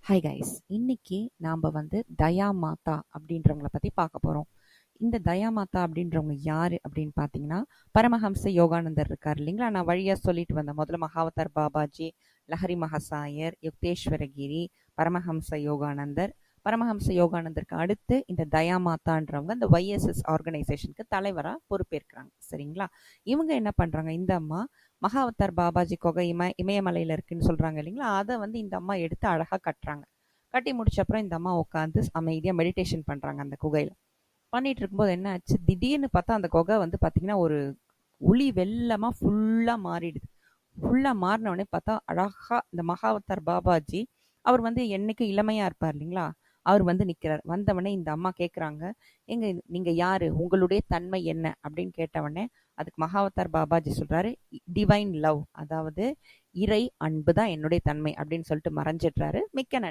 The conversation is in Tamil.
ஹாய் கைஸ், இன்னைக்கு நாம் வந்து தயா மாதா அப்படின்றவங்கள பற்றி பார்க்க போகிறோம். இந்த தயா மாதா அப்படின்றவங்க யார் அப்படின்னு பார்த்தீங்கன்னா, பரமஹம்ச யோகானந்தர் இருக்கார் இல்லைங்களா. நான் வழியாக சொல்லிட்டு வந்தேன். முதல்ல மகாவதார் பாபாஜி, லஹரி மகசாயர், யுக்தேஸ்வரகிரி, பரமஹம்ச யோகானந்தர். பரமஹம்ச யோகானந்தருக்கு அடுத்து இந்த தயா மாதான்றவங்க இந்த YSS ஆர்கனைசேஷனுக்கு தலைவராக பொறுப்பேற்கிறாங்க. சரிங்களா. இவங்க என்ன பண்ணுறாங்க, இந்த அம்மா மகாவதார் பாபாஜி குகை இமயமலையில் இருக்குன்னு சொல்கிறாங்க இல்லைங்களா. அதை வந்து இந்த அம்மா எடுத்து அழகாக கட்டுறாங்க. கட்டி முடிச்ச அப்புறம் இந்த அம்மா உட்காந்து அமைதியாக மெடிடேஷன் பண்ணுறாங்க அந்த குகையில். பண்ணிட்டு இருக்கும்போது என்ன ஆச்சு, திடீர்னு பார்த்தா அந்த குகை வந்து பார்த்தீங்கன்னா ஒரு ஒளி வெள்ளமாக ஃபுல்லாக மாறிடுது. ஃபுல்லாக மாறினவுடனே பார்த்தா அழகாக இந்த மகாவதார் பாபாஜி, அவர் வந்து என்னைக்கும் இளமையாக இருப்பார் இல்லைங்களா, அவர் வந்து நிற்கிறார். வந்தவொடனே இந்த அம்மா கேட்குறாங்க, எங்க நீங்கள் யார், உங்களுடைய தன்மை என்ன அப்படின்னு கேட்டவுடனே அதுக்கு மகாவதார் பாபாஜி சொல்கிறாரு, டிவைன் லவ், அதாவது இறை அன்பு தான் என்னுடைய தன்மை அப்படின்னு சொல்லிட்டு மறைஞ்சிடுறாரு. மிக்க நன்றி.